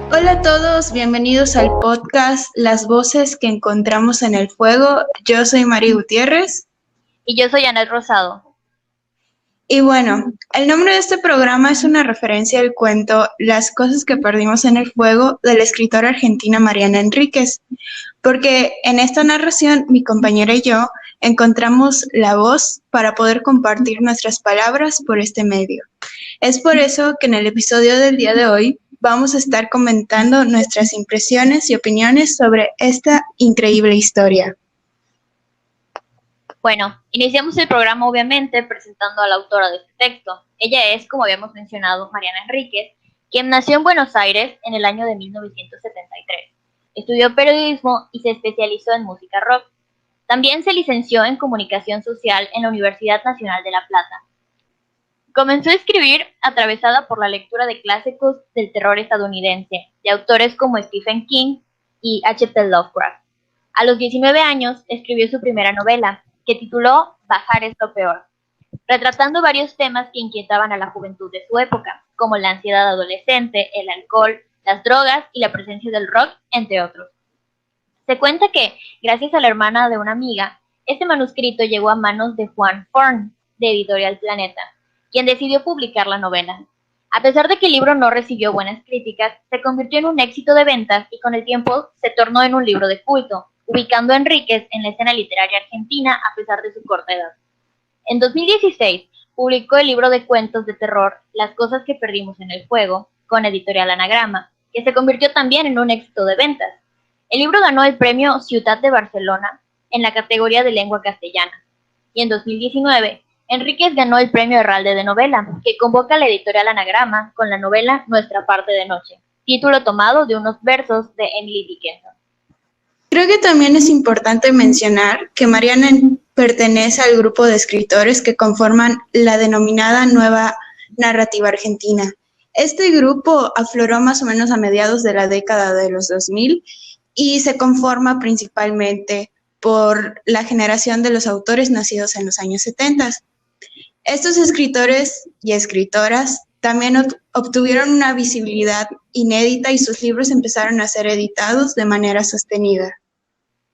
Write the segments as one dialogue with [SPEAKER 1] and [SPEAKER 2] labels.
[SPEAKER 1] Hola a todos, bienvenidos al podcast Las voces que encontramos en el fuego. Yo soy Mari Gutiérrez.
[SPEAKER 2] Y yo soy Anet Rosado.
[SPEAKER 1] Y bueno, el nombre de este programa es una referencia al cuento Las cosas que perdimos en el fuego de la escritora argentina Mariana Enríquez, porque en esta narración mi compañera y yo encontramos la voz para poder compartir nuestras palabras por este medio. Es por eso que en el episodio del día de hoy vamos a estar comentando nuestras impresiones y opiniones sobre esta increíble historia.
[SPEAKER 2] Bueno, iniciamos el programa obviamente presentando a la autora de este texto. Ella es, como habíamos mencionado, Mariana Enríquez, quien nació en Buenos Aires en el año de 1973. Estudió periodismo y se especializó en música rock. También se licenció en comunicación social en la Universidad Nacional de La Plata. Comenzó a escribir atravesada por la lectura de clásicos del terror estadounidense, de autores como Stephen King y H.P. Lovecraft. A los 19 años escribió su primera novela, que tituló Bajar es lo peor, retratando varios temas que inquietaban a la juventud de su época, como la ansiedad adolescente, el alcohol, las drogas y la presencia del rock, entre otros. Se cuenta que, gracias a la hermana de una amiga, este manuscrito llegó a manos de Juan Forn, de Editorial Planeta, quien decidió publicar la novela. A pesar de que el libro no recibió buenas críticas, se convirtió en un éxito de ventas y con el tiempo se tornó en un libro de culto, ubicando a Enríquez en la escena literaria argentina a pesar de su corta edad. En 2016 publicó el libro de cuentos de terror Las cosas que perdimos en el fuego, con Editorial Anagrama, que se convirtió también en un éxito de ventas. El libro ganó el premio Ciutat de Barcelona en la categoría de lengua castellana. Y en 2019, Enríquez ganó el premio Herralde de Novela, que convoca a la Editorial Anagrama con la novela Nuestra parte de noche, título tomado de unos versos de Emily Dickinson.
[SPEAKER 1] Creo que también es importante mencionar que Mariana pertenece al grupo de escritores que conforman la denominada Nueva Narrativa Argentina. Este grupo afloró más o menos a mediados de la década de los 2000 y se conforma principalmente por la generación de los autores nacidos en los años 70. Estos escritores y escritoras también obtuvieron una visibilidad inédita y sus libros empezaron a ser editados de manera sostenida.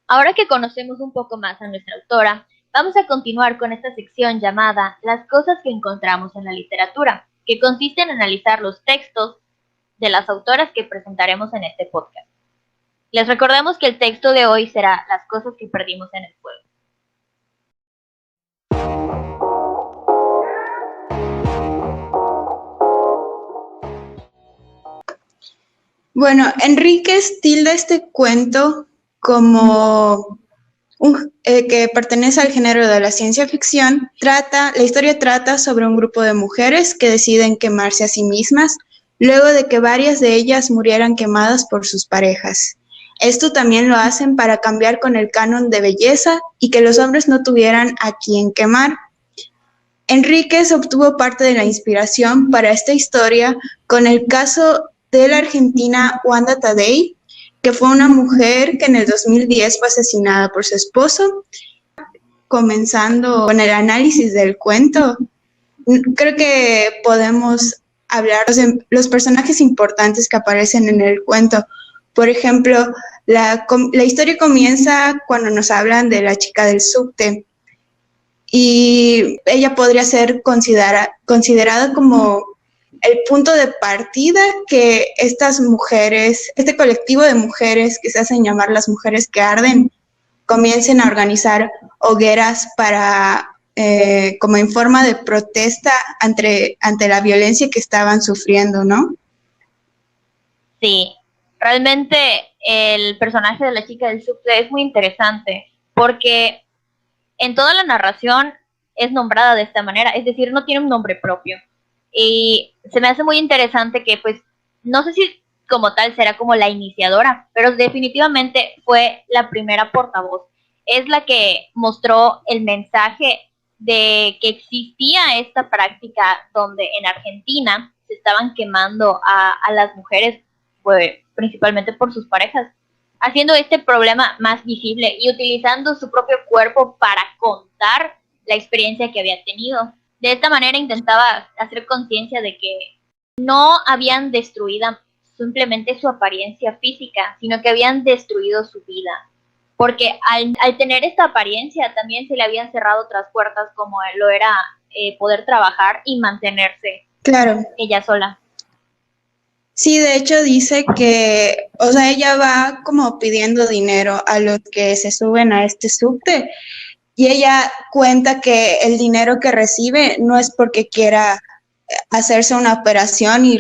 [SPEAKER 2] Ahora que conocemos un poco más a nuestra autora, vamos a continuar con esta sección llamada Las cosas que encontramos en la literatura, que consiste en analizar los textos de las autoras que presentaremos en este podcast. Les recordamos que el texto de hoy será Las cosas que perdimos en el fuego.
[SPEAKER 1] Bueno, Enríquez tilda este cuento como que pertenece al género de la ciencia ficción. La historia trata sobre un grupo de mujeres que deciden quemarse a sí mismas luego de que varias de ellas murieran quemadas por sus parejas. Esto también lo hacen para cambiar con el canon de belleza y que los hombres no tuvieran a quien quemar. Enríquez obtuvo parte de la inspiración para esta historia con el caso de la argentina Wanda Tadei, que fue una mujer que en el 2010 fue asesinada por su esposo. Comenzando con el análisis del cuento, creo que podemos hablar de los personajes importantes que aparecen en el cuento. Por ejemplo, la historia comienza cuando nos hablan de la chica del subte, y ella podría ser considerada como el punto de partida que estas mujeres, este colectivo de mujeres que se hacen llamar las mujeres que arden, comiencen a organizar hogueras para, como en forma de protesta ante la violencia que estaban sufriendo, ¿no?
[SPEAKER 2] Sí, realmente el personaje de la chica del subte es muy interesante porque en toda la narración es nombrada de esta manera, es decir, no tiene un nombre propio. Y se me hace muy interesante que, pues, no sé si como tal será como la iniciadora, pero definitivamente fue la primera portavoz. Es la que mostró el mensaje de que existía esta práctica donde en Argentina se estaban quemando a las mujeres, pues, principalmente por sus parejas, haciendo este problema más visible y utilizando su propio cuerpo para contar la experiencia que había tenido. De esta manera intentaba hacer conciencia de que no habían destruido simplemente su apariencia física, sino que habían destruido su vida. Porque al tener esta apariencia también se le habían cerrado otras puertas, como lo era poder trabajar y mantenerse ella sola.
[SPEAKER 1] Sí, de hecho dice que, o sea, ella va como pidiendo dinero a los que se suben a este subte y ella cuenta que el dinero que recibe no es porque quiera hacerse una operación y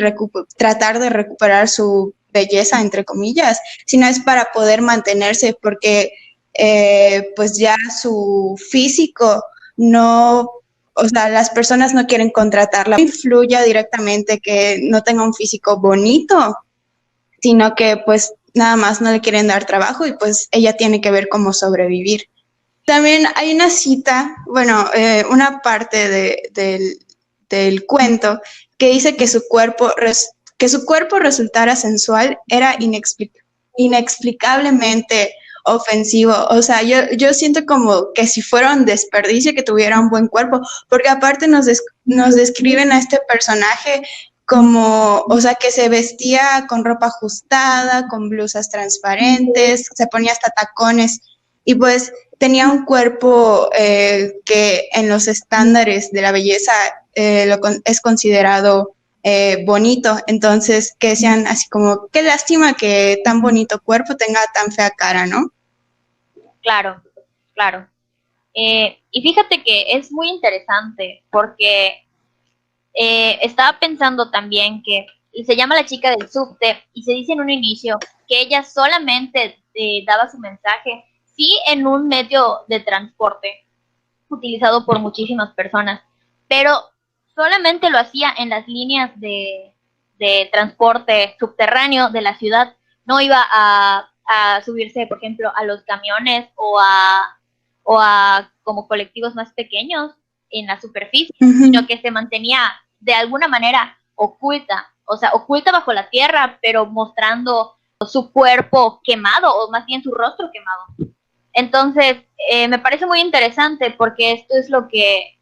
[SPEAKER 1] tratar de recuperar su belleza, entre comillas, sino es para poder mantenerse porque pues ya su físico no, o sea, las personas no quieren contratarla. No influya directamente que no tenga un físico bonito, sino que pues nada más no le quieren dar trabajo y pues ella tiene que ver cómo sobrevivir. También hay una cita, bueno, una parte del cuento que dice que su cuerpo resultara sensual era inexplicablemente ofensivo. O sea, yo siento como que si fuera un desperdicio que tuviera un buen cuerpo, porque aparte nos describen a este personaje como, o sea, que se vestía con ropa ajustada, con blusas transparentes, se ponía hasta tacones y pues tenía un cuerpo que en los estándares de la belleza es considerado bonito. Entonces, que decían así como, qué lástima que tan bonito cuerpo tenga tan fea cara, ¿no?
[SPEAKER 2] Claro, claro. Y fíjate que es muy interesante porque estaba pensando también que se llama La chica del subte y se dice en un inicio que ella solamente daba su mensaje, sí, en un medio de transporte utilizado por muchísimas personas, pero solamente lo hacía en las líneas de transporte subterráneo de la ciudad. No iba a subirse, por ejemplo, a los camiones o a como colectivos más pequeños en la superficie, sino que se mantenía de alguna manera oculta, o sea, oculta bajo la tierra, pero mostrando su cuerpo quemado, o más bien su rostro quemado. Entonces, me parece muy interesante porque esto es lo que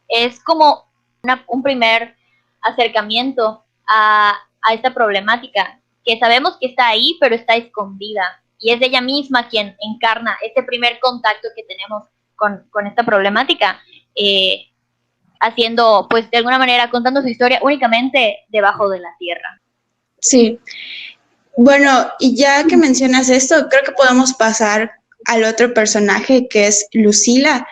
[SPEAKER 2] es como un primer acercamiento a esta problemática, que sabemos que está ahí, pero está escondida. Y es ella misma quien encarna este primer contacto que tenemos con esta problemática, haciendo, pues, de alguna manera, contando su historia únicamente debajo de la tierra.
[SPEAKER 1] Sí. Bueno, y ya que mencionas esto, creo que podemos pasar al otro personaje que es Lucila,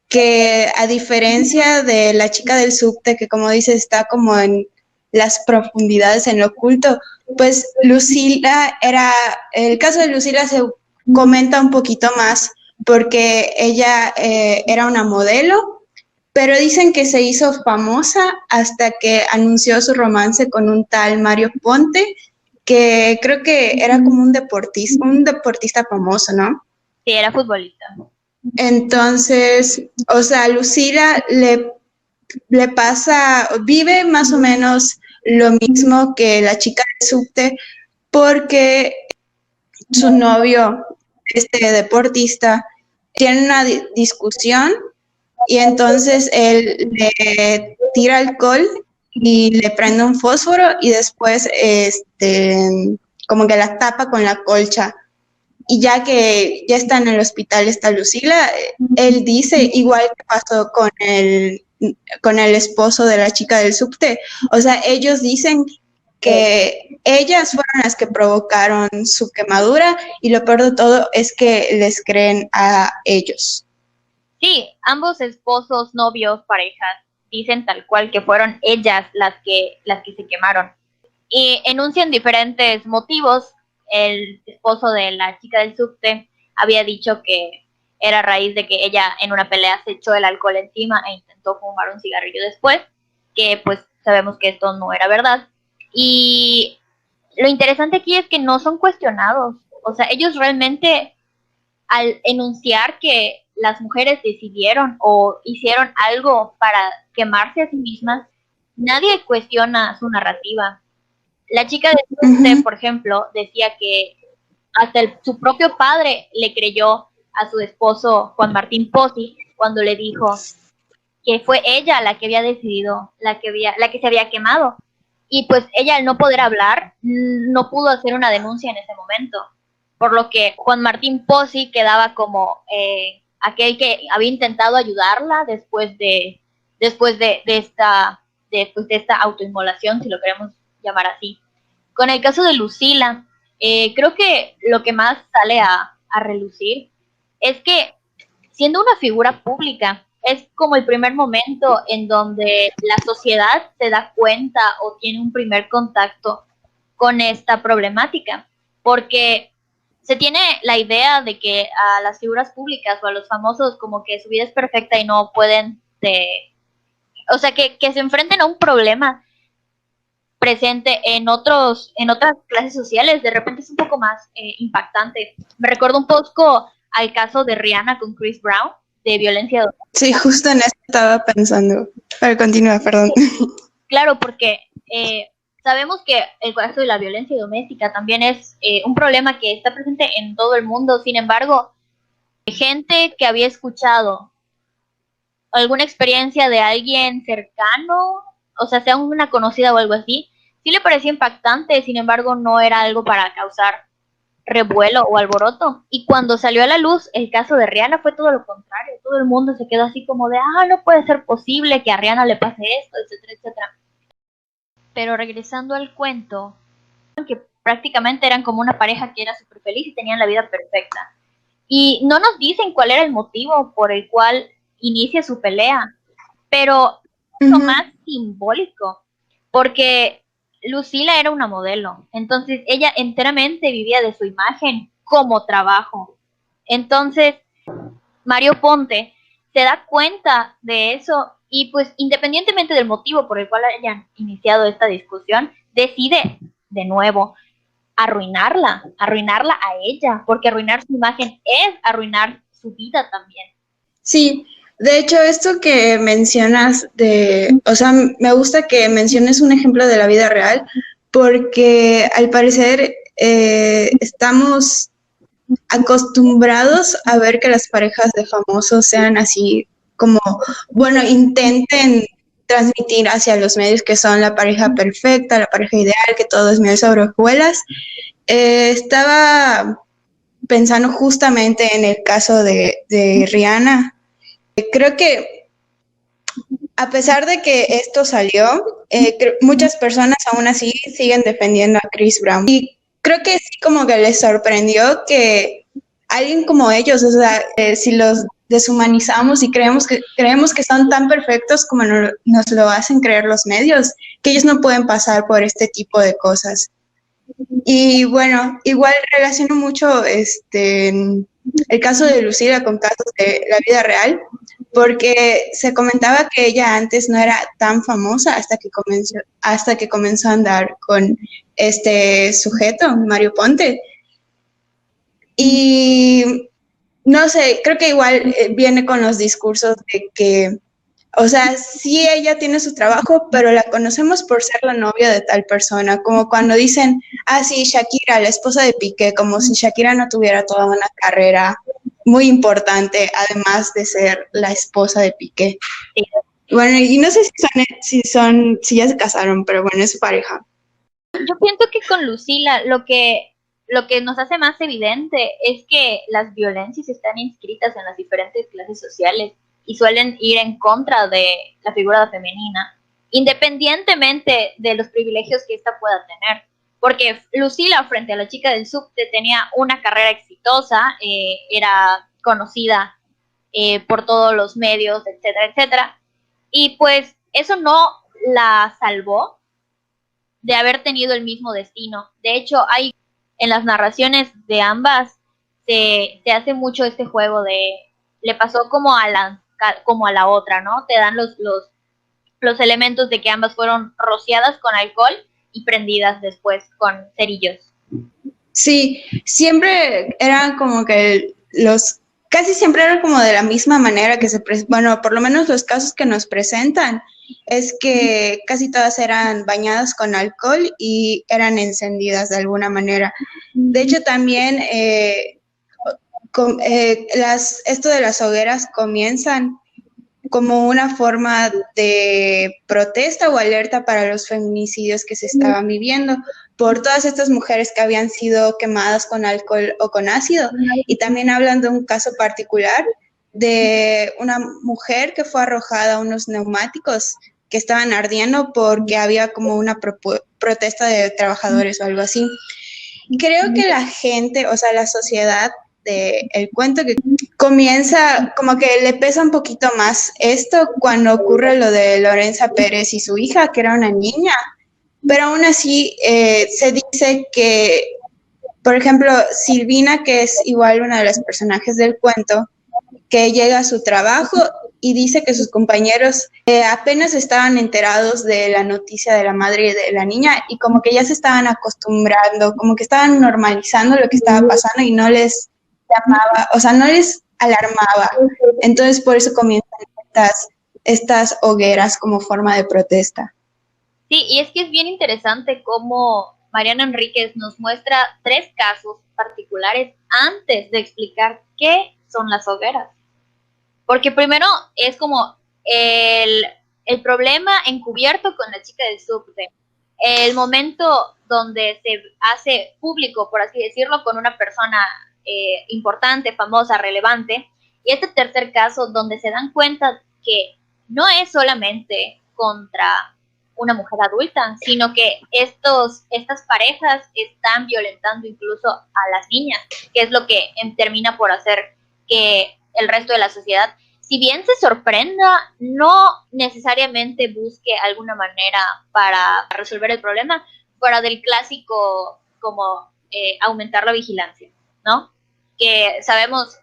[SPEAKER 1] que a diferencia de la chica del subte, que como dices está como en las profundidades, en lo oculto, pues Lucila el caso de Lucila se comenta un poquito más porque ella era una modelo, pero dicen que se hizo famosa hasta que anunció su romance con un tal Mario Ponte, que creo que era como un deportista famoso, ¿no?
[SPEAKER 2] Sí, era futbolista.
[SPEAKER 1] Entonces, o sea, Lucila le pasa, vive más o menos lo mismo que la chica del subte, porque su novio, este deportista, tiene una discusión y entonces él le tira alcohol y le prende un fósforo y después como que la tapa con la colcha. Y ya que ya está en el hospital, está Lucila, él dice, igual que pasó con el esposo de la chica del subte, o sea, ellos dicen que ellas fueron las que provocaron su quemadura y lo peor de todo es que les creen a ellos.
[SPEAKER 2] Sí, ambos esposos, novios, parejas, dicen tal cual que fueron ellas las que se quemaron. Y enuncian diferentes motivos. El esposo de la chica del subte había dicho que era a raíz de que ella en una pelea se echó el alcohol encima e intentó fumar un cigarrillo después, que pues sabemos que esto no era verdad. Y lo interesante aquí es que no son cuestionados. O sea, ellos realmente al enunciar que las mujeres decidieron o hicieron algo para quemarse a sí mismas, nadie cuestiona su narrativa. La chica de Subte, por ejemplo, decía que hasta su propio padre le creyó a su esposo Juan Martín Pozzi cuando le dijo que fue ella la que había decidido, la que se había quemado. Y pues ella, al no poder hablar, no pudo hacer una denuncia en ese momento. Por lo que Juan Martín Pozzi quedaba como aquel que había intentado ayudarla después de esta autoinmolación, si lo queremos llamar así. Con el caso de Lucila, creo que lo que más sale a relucir es que, siendo una figura pública, es como el primer momento en donde la sociedad se da cuenta o tiene un primer contacto con esta problemática, porque se tiene la idea de que a las figuras públicas o a los famosos como que su vida es perfecta y no pueden, o sea, que se enfrenten a un problema presente en otras clases sociales, de repente es un poco más impactante. Me recuerdo un poco al caso de Rihanna con Chris Brown, de violencia doméstica.
[SPEAKER 1] Sí, justo en eso estaba pensando. Pero continúa, perdón.
[SPEAKER 2] Claro, porque sabemos que el caso de la violencia doméstica también es un problema que está presente en todo el mundo. Sin embargo, gente que había escuchado alguna experiencia de alguien cercano, o sea una conocida o algo así, sí le parecía impactante, sin embargo no era algo para causar revuelo o alboroto. Y cuando salió a la luz el caso de Rihanna fue todo lo contrario, todo el mundo se quedó así como de, no puede ser posible que a Rihanna le pase esto, etcétera, etcétera. Pero regresando al cuento, que prácticamente eran como una pareja que era súper feliz y tenían la vida perfecta. Y no nos dicen cuál era el motivo por el cual inicia su pelea, pero es lo más simbólico, porque Lucila era una modelo, entonces ella enteramente vivía de su imagen como trabajo. Entonces Mario Ponte se da cuenta de eso y pues independientemente del motivo por el cual hayan iniciado esta discusión, decide de nuevo arruinarla a ella, porque arruinar su imagen es arruinar su vida también.
[SPEAKER 1] Sí, de hecho, esto que mencionas o sea, me gusta que menciones un ejemplo de la vida real, porque al parecer estamos acostumbrados a ver que las parejas de famosos sean así como, bueno, intenten transmitir hacia los medios que son la pareja perfecta, la pareja ideal, que todo es miel sobre hojuelas. Estaba pensando justamente en el caso de Rihanna. Creo que a pesar de que esto salió, muchas personas aún así siguen defendiendo a Chris Brown. Y creo que sí como que les sorprendió que alguien como ellos, o sea, si los deshumanizamos y creemos que son tan perfectos como nos lo hacen creer los medios, que ellos no pueden pasar por este tipo de cosas. Y bueno, igual relaciono mucho el caso de Lucila con casos de la vida real, porque se comentaba que ella antes no era tan famosa hasta que comenzó a andar con este sujeto, Mario Ponte. Y no sé, creo que igual viene con los discursos de que, o sea, sí ella tiene su trabajo, pero la conocemos por ser la novia de tal persona, como cuando dicen, sí, Shakira, la esposa de Piqué, como si Shakira no tuviera toda una carrera muy importante, además de ser la esposa de Piqué.
[SPEAKER 2] Sí.
[SPEAKER 1] Bueno, y no sé si ya se casaron, pero bueno, es su pareja.
[SPEAKER 2] Yo pienso que con Lucila lo que nos hace más evidente es que las violencias están inscritas en las diferentes clases sociales y suelen ir en contra de la figura femenina, independientemente de los privilegios que ésta pueda tener. Porque Lucila, frente a la chica del subte, tenía una carrera exitosa, era conocida por todos los medios, etcétera, etcétera. Y pues eso no la salvó de haber tenido el mismo destino. De hecho, hay en las narraciones de ambas se hace mucho este juego de le pasó como a la otra, ¿no? Te dan los elementos de que ambas fueron rociadas con alcohol y prendidas después con cerillos.
[SPEAKER 1] Sí, siempre eran como que casi siempre eran como de la misma manera que bueno, por lo menos los casos que nos presentan, es que casi todas eran bañadas con alcohol y eran encendidas de alguna manera. De hecho, también esto de las hogueras comienzan como una forma de protesta o alerta para los feminicidios que se estaban viviendo por todas estas mujeres que habían sido quemadas con alcohol o con ácido. Y también hablan de un caso particular de una mujer que fue arrojada a unos neumáticos que estaban ardiendo porque había como una protesta de trabajadores o algo así. Creo que la gente, o sea, la sociedad del cuento que comienza como que le pesa un poquito más esto cuando ocurre lo de Lorenza Pérez y su hija, que era una niña, pero aún así se dice que, por ejemplo, Silvina, que es igual una de las personajes del cuento, que llega a su trabajo y dice que sus compañeros apenas estaban enterados de la noticia de la madre y de la niña y como que ya se estaban acostumbrando, como que estaban normalizando lo que estaba pasando y no les llamaba, o sea, no les alarmaba. Entonces por eso comienzan estas hogueras como forma de protesta.
[SPEAKER 2] Sí, y es que es bien interesante cómo Mariana Enríquez nos muestra 3 casos particulares antes de explicar qué son las hogueras. Porque primero es como el problema encubierto con la chica del subte, el momento donde se hace público, por así decirlo, con una persona importante, famosa, relevante, y este tercer caso donde se dan cuenta que no es solamente contra una mujer adulta, sino que estas parejas están violentando incluso a las niñas, que es lo que termina por hacer que el resto de la sociedad, si bien se sorprenda, no necesariamente busque alguna manera para resolver el problema, fuera del clásico como aumentar la vigilancia, ¿no? Que sabemos,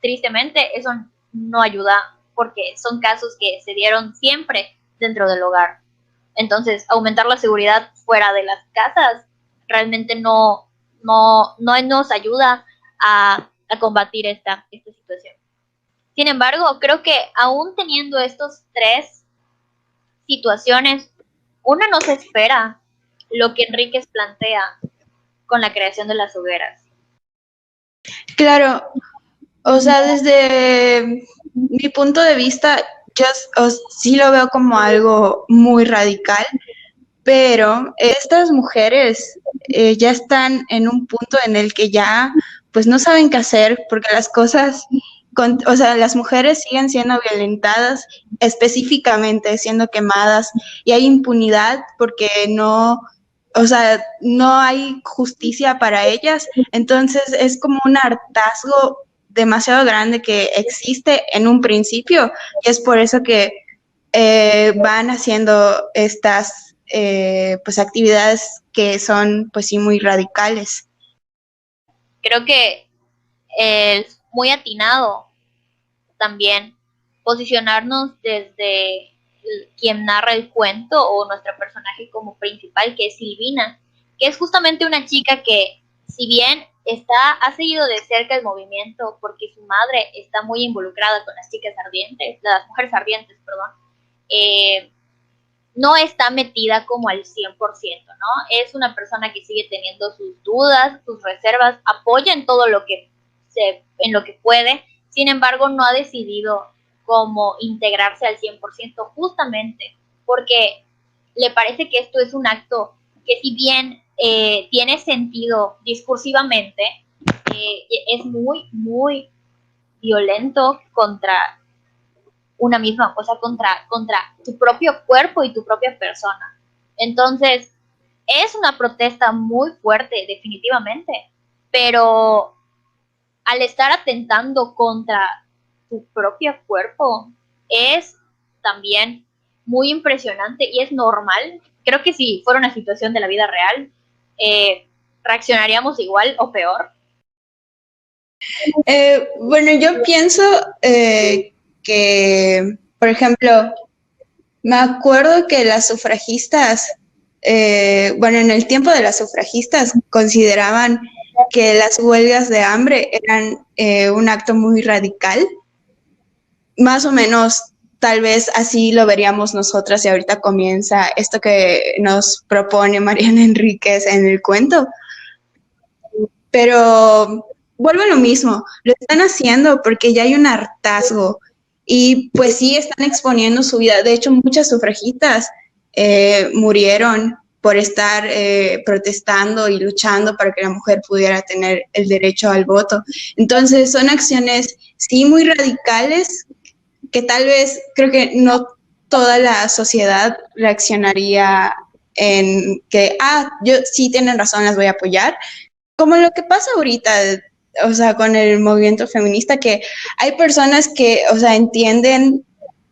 [SPEAKER 2] tristemente, eso no ayuda porque son casos que se dieron siempre dentro del hogar. Entonces, aumentar la seguridad fuera de las casas realmente no nos ayuda a combatir esta situación. Sin embargo, creo que aún teniendo estos 3 situaciones, uno no se espera lo que Enríquez plantea con la creación de las hogueras.
[SPEAKER 1] Claro, o sea, desde mi punto de vista, yo sí lo veo como algo muy radical, pero estas mujeres ya están en un punto en el que ya pues no saben qué hacer porque las cosas, o sea, las mujeres siguen siendo violentadas, específicamente siendo quemadas y hay impunidad porque no, o sea, no hay justicia para ellas, entonces es como un hartazgo demasiado grande que existe en un principio y es por eso que van haciendo estas pues actividades que son pues sí muy radicales.
[SPEAKER 2] Creo que es muy atinado también posicionarnos desde quien narra el cuento o nuestro personaje como principal, que es Silvina, que es justamente una chica que, si bien ha seguido de cerca el movimiento porque su madre está muy involucrada con las chicas ardientes, las mujeres ardientes, perdón, no está metida como al 100%, ¿no? Es una persona que sigue teniendo sus dudas, sus reservas, apoya en todo lo que en lo que puede, sin embargo no ha decidido cómo integrarse al 100% justamente porque le parece que esto es un acto que si bien tiene sentido discursivamente, es muy, muy violento contra una misma, o sea, contra tu propio cuerpo y tu propia persona. Entonces, es una protesta muy fuerte, definitivamente, pero al estar atentando contra tu propio cuerpo, es también muy impresionante y es normal. Creo que si fuera una situación de la vida real, reaccionaríamos igual o peor.
[SPEAKER 1] Bueno, yo pienso que, por ejemplo, me acuerdo que las sufragistas, bueno, en el tiempo de las sufragistas consideraban que las huelgas de hambre eran un acto muy radical. Más o menos, tal vez así lo veríamos nosotras y ahorita comienza esto que nos propone Mariana Enríquez en el cuento. Pero vuelvo a lo mismo, lo están haciendo porque ya hay un hartazgo y pues sí están exponiendo su vida. De hecho, muchas sufragistas murieron por estar protestando y luchando para que la mujer pudiera tener el derecho al voto. Entonces, son acciones, sí, muy radicales, que tal vez creo que no toda la sociedad reaccionaría en que, yo sí tienen razón, las voy a apoyar, como lo que pasa ahorita, o sea, con el movimiento feminista, que hay personas que, o sea, entienden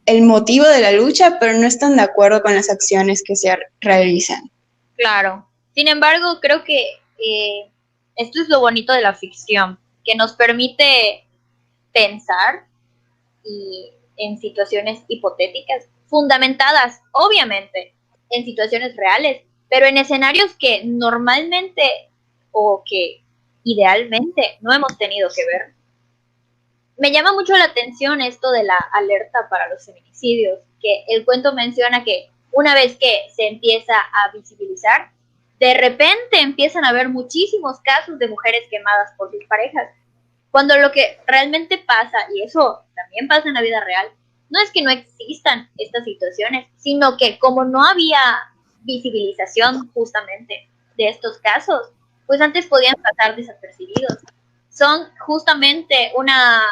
[SPEAKER 1] el motivo de la lucha, pero no están de acuerdo con las acciones que se realizan.
[SPEAKER 2] Claro. Sin embargo, creo que esto es lo bonito de la ficción, que nos permite pensar y en situaciones hipotéticas, fundamentadas, obviamente, en situaciones reales, pero en escenarios que normalmente o que idealmente no hemos tenido que ver. Me llama mucho la atención esto de la alerta para los feminicidios, que el cuento menciona que una vez que se empieza a visibilizar, de repente empiezan a haber muchísimos casos de mujeres quemadas por sus parejas, cuando lo que realmente pasa, y eso también pasa en la vida real, no es que no existan estas situaciones, sino que como no había visibilización justamente de estos casos, pues antes podían pasar desapercibidos. Son justamente una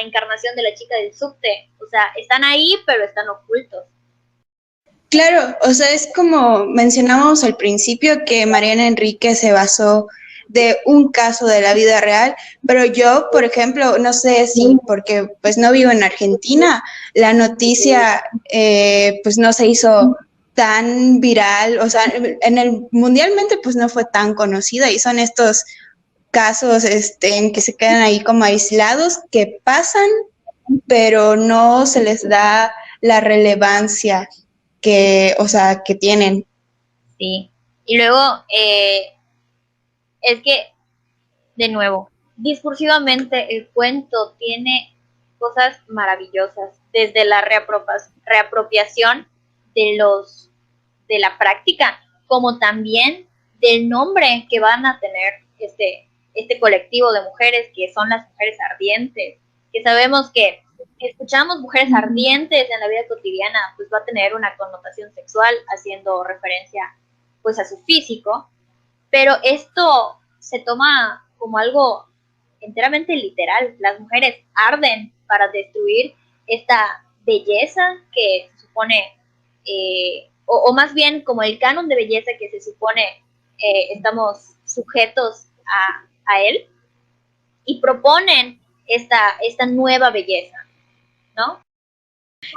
[SPEAKER 2] encarnación de la chica del subte, o sea, están ahí, pero están ocultos.
[SPEAKER 1] Claro, o sea, es como mencionamos al principio que Mariana Enríquez se basó de un caso de la vida real, pero yo, por ejemplo, no sé si porque pues no vivo en Argentina, la noticia pues no se hizo tan viral, o sea, mundialmente pues no fue tan conocida y son estos casos en que se quedan ahí como aislados, que pasan, pero no se les da la relevancia que, o sea, que tienen.
[SPEAKER 2] Sí. Y luego, es que, de nuevo, discursivamente el cuento tiene cosas maravillosas, desde la reapropiación de la práctica, como también del nombre que van a tener este colectivo de mujeres, que son las mujeres ardientes, que sabemos que escuchamos mujeres ardientes en la vida cotidiana, pues va a tener una connotación sexual, haciendo referencia pues a su físico, pero esto se toma como algo enteramente literal. Las mujeres arden para destruir esta belleza que se supone, o más bien como el canon de belleza que se supone estamos sujetos a él, y proponen esta nueva belleza, ¿no?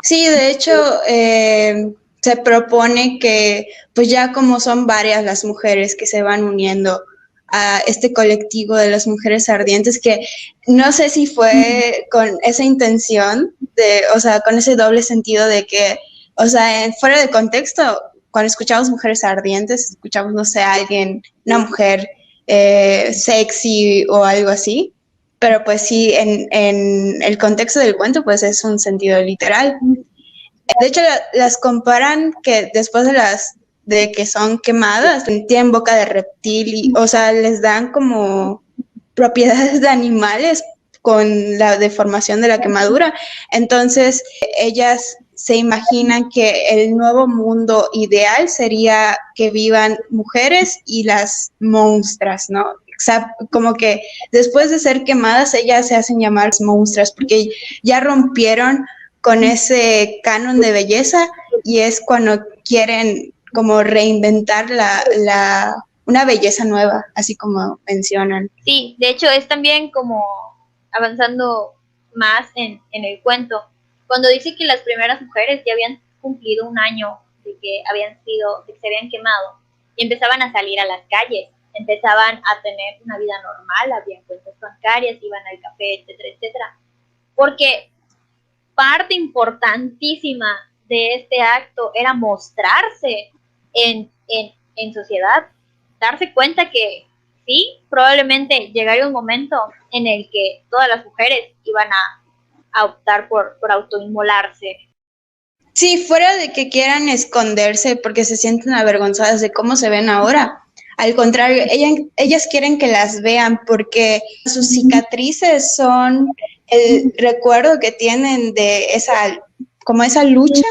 [SPEAKER 1] Sí, de hecho, se propone que, pues ya como son varias las mujeres que se van uniendo a este colectivo de las mujeres ardientes, que no sé si fue con esa intención de, o sea, con ese doble sentido de que, o sea, fuera de contexto, cuando escuchamos mujeres ardientes, escuchamos, no sé, a alguien, una mujer sexy o algo así, pero pues sí, en el contexto del cuento, pues es un sentido literal. De hecho, las comparan que después de que son quemadas, tienen boca de reptil, o sea, les dan como propiedades de animales con la deformación de la quemadura. Entonces, ellas se imaginan que el nuevo mundo ideal sería que vivan mujeres y las monstras, ¿no? O sea, como que después de ser quemadas, ellas se hacen llamar monstras porque ya rompieron con ese canon de belleza y es cuando quieren como reinventar una belleza nueva, así como mencionan.
[SPEAKER 2] Sí, de hecho es también como avanzando más en el cuento, cuando dice que las primeras mujeres ya habían cumplido un año de que de que se habían quemado y empezaban a salir a las calles, empezaban a tener una vida normal, habían cuentas bancarias, iban al café, etcétera, etcétera. Porque parte importantísima de este acto era mostrarse en sociedad, darse cuenta que sí, probablemente llegaría un momento en el que todas las mujeres iban a optar por autoinmolarse.
[SPEAKER 1] Sí, fuera de que quieran esconderse porque se sienten avergonzadas de cómo se ven ahora. Al contrario, ellas quieren que las vean porque sus cicatrices son el recuerdo que tienen de esa lucha.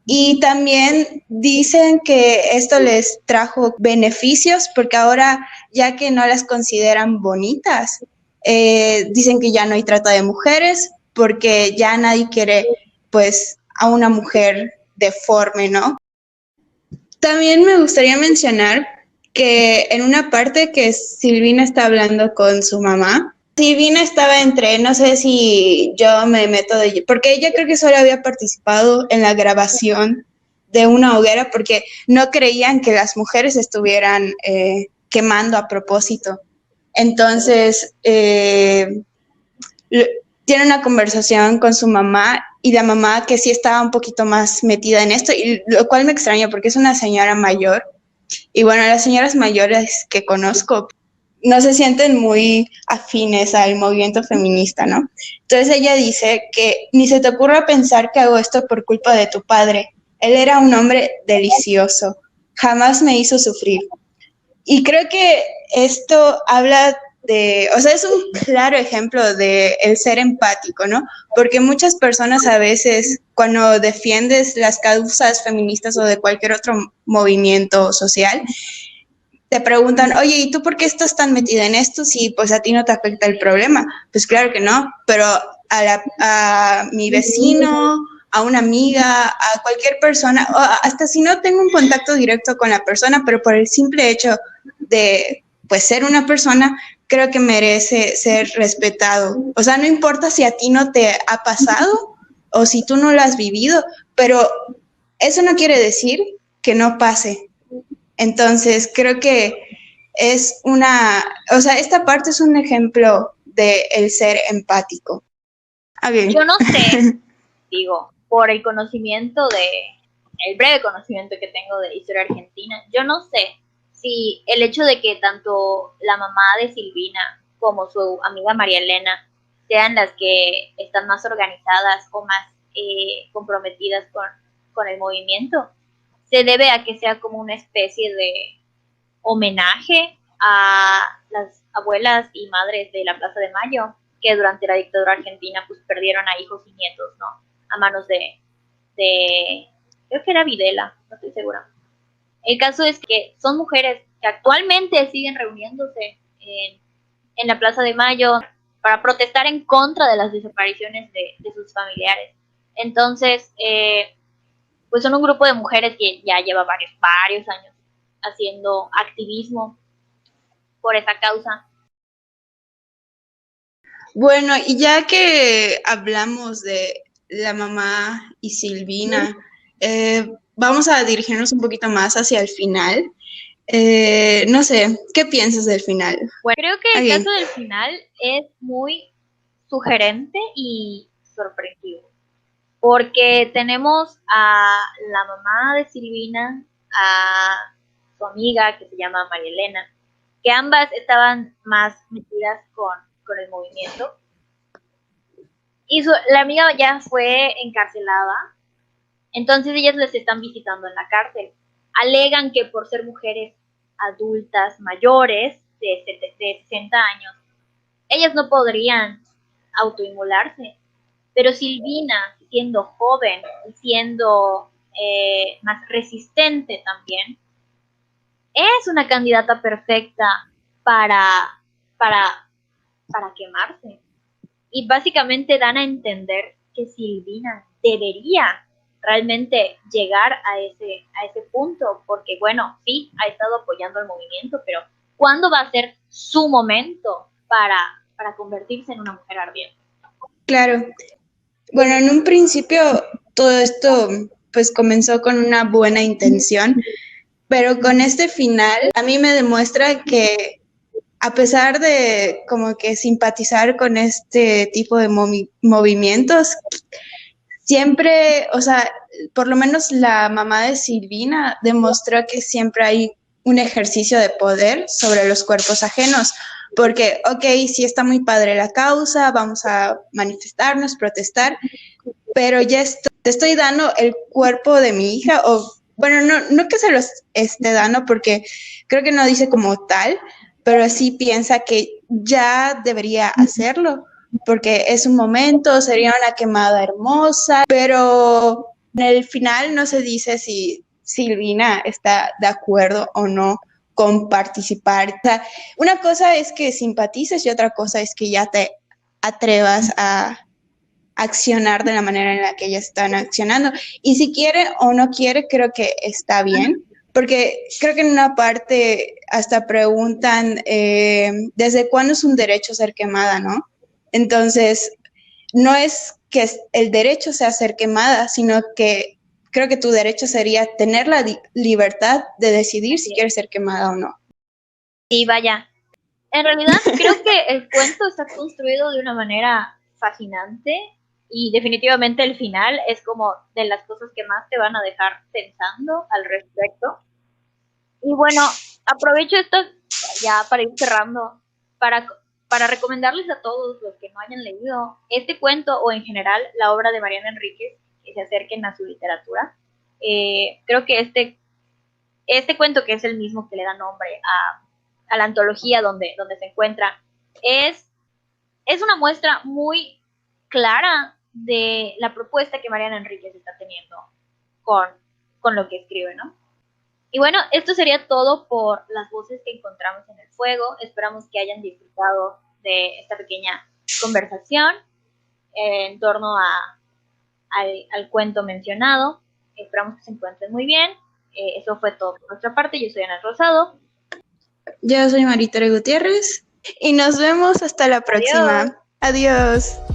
[SPEAKER 1] Y también dicen que esto les trajo beneficios porque ahora, ya que no las consideran bonitas, dicen que ya no hay trata de mujeres porque ya nadie quiere, pues, a una mujer deforme, ¿no? También me gustaría mencionar que en una parte que Silvina está hablando con su mamá, Silvina estaba entre, no sé si yo me meto porque ella creo que solo había participado en la grabación de una hoguera porque no creían que las mujeres estuvieran quemando a propósito. Entonces, tiene una conversación con su mamá y la mamá que sí estaba un poquito más metida en esto, y lo cual me extraña porque es una señora mayor. Y bueno, las señoras mayores que conozco no se sienten muy afines al movimiento feminista, ¿no? Entonces ella dice que ni se te ocurra pensar que hago esto por culpa de tu padre. Él era un hombre delicioso, jamás me hizo sufrir. Y creo que esto habla o sea, es un claro ejemplo de el ser empático, ¿no? Porque muchas personas a veces cuando defiendes las causas feministas o de cualquier otro movimiento social, te preguntan, oye, ¿y tú por qué estás tan metida en esto si pues a ti no te afecta el problema? Pues claro que no, pero a mi vecino, a una amiga, a cualquier persona, o hasta si no tengo un contacto directo con la persona, pero por el simple hecho de pues ser una persona, creo que merece ser respetado. O sea, no importa si a ti no te ha pasado o si tú no lo has vivido, pero eso no quiere decir que no pase. Entonces, creo que o sea, esta parte es un ejemplo de el ser empático. Okay.
[SPEAKER 2] Yo no sé, digo, por el breve conocimiento que tengo de historia argentina, yo no sé si el hecho de que tanto la mamá de Silvina como su amiga María Elena sean las que están más organizadas o más comprometidas con el movimiento, se debe a que sea como una especie de homenaje a las abuelas y madres de la Plaza de Mayo, que durante la dictadura argentina pues perdieron a hijos y nietos, ¿no? A manos de creo que era Videla, no estoy segura. El caso es que son mujeres que actualmente siguen reuniéndose en la Plaza de Mayo para protestar en contra de las desapariciones de sus familiares. Entonces, pues son un grupo de mujeres que ya lleva varios años haciendo activismo por esa causa.
[SPEAKER 1] Bueno, y ya que hablamos de la mamá y Silvina, vamos a dirigirnos un poquito más hacia el final. No sé, ¿qué piensas del final?
[SPEAKER 2] Bueno, creo que el caso del final es muy sugerente y sorpresivo, porque tenemos a la mamá de Silvina, a su amiga que se llama María Elena, que ambas estaban más metidas con el movimiento. Y la amiga ya fue encarcelada, entonces ellas les están visitando en la cárcel. Alegan que por ser mujeres adultas mayores de 60 años, ellas no podrían autoinmolarse. Pero Silvina, siendo joven y siendo más resistente también, es una candidata perfecta para quemarse. Y básicamente dan a entender que Silvina debería realmente llegar a ese punto, porque bueno, sí, ha estado apoyando el movimiento, pero ¿cuándo va a ser su momento para convertirse en una mujer ardiente?
[SPEAKER 1] Claro. Bueno, en un principio todo esto pues comenzó con una buena intención, pero con este final a mí me demuestra que a pesar de como que simpatizar con este tipo de movimientos, siempre, o sea, por lo menos la mamá de Silvina demostró que siempre hay un ejercicio de poder sobre los cuerpos ajenos, porque, ok, sí está muy padre la causa, vamos a manifestarnos, protestar, pero ya te estoy dando el cuerpo de mi hija, o bueno, no que se los esté dando, porque creo que no dice como tal, pero sí piensa que ya debería hacerlo, porque es un momento, sería una quemada hermosa, pero en el final no se dice si Silvina está de acuerdo o no con participar. O sea, una cosa es que simpatices y otra cosa es que ya te atrevas a accionar de la manera en la que ellas están accionando. Y si quiere o no quiere, creo que está bien, porque creo que en una parte hasta preguntan desde cuándo es un derecho ser quemada, ¿no? Entonces, no es que el derecho sea ser quemada, sino que creo que tu derecho sería tener la libertad de decidir si quieres ser quemada o no.
[SPEAKER 2] Sí, vaya. En realidad creo que el cuento está construido de una manera fascinante y definitivamente el final es como de las cosas que más te van a dejar pensando al respecto. Y bueno, aprovecho esto ya para ir cerrando, para, para recomendarles a todos los que no hayan leído este cuento o en general la obra de Mariana Enríquez, que se acerquen a su literatura. Creo que este cuento, que es el mismo que le da nombre a la antología donde se encuentra, es una muestra muy clara de la propuesta que Mariana Enríquez está teniendo con lo que escribe, ¿no? Y bueno, esto sería todo por las voces que encontramos en el fuego. Esperamos que hayan disfrutado de esta pequeña conversación en torno al cuento mencionado. Esperamos que se encuentren muy bien. Eso fue todo por nuestra parte. Yo soy Ana Rosado.
[SPEAKER 1] Yo soy Maritere Gutiérrez y nos vemos hasta la próxima.
[SPEAKER 2] Adiós.
[SPEAKER 1] Adiós.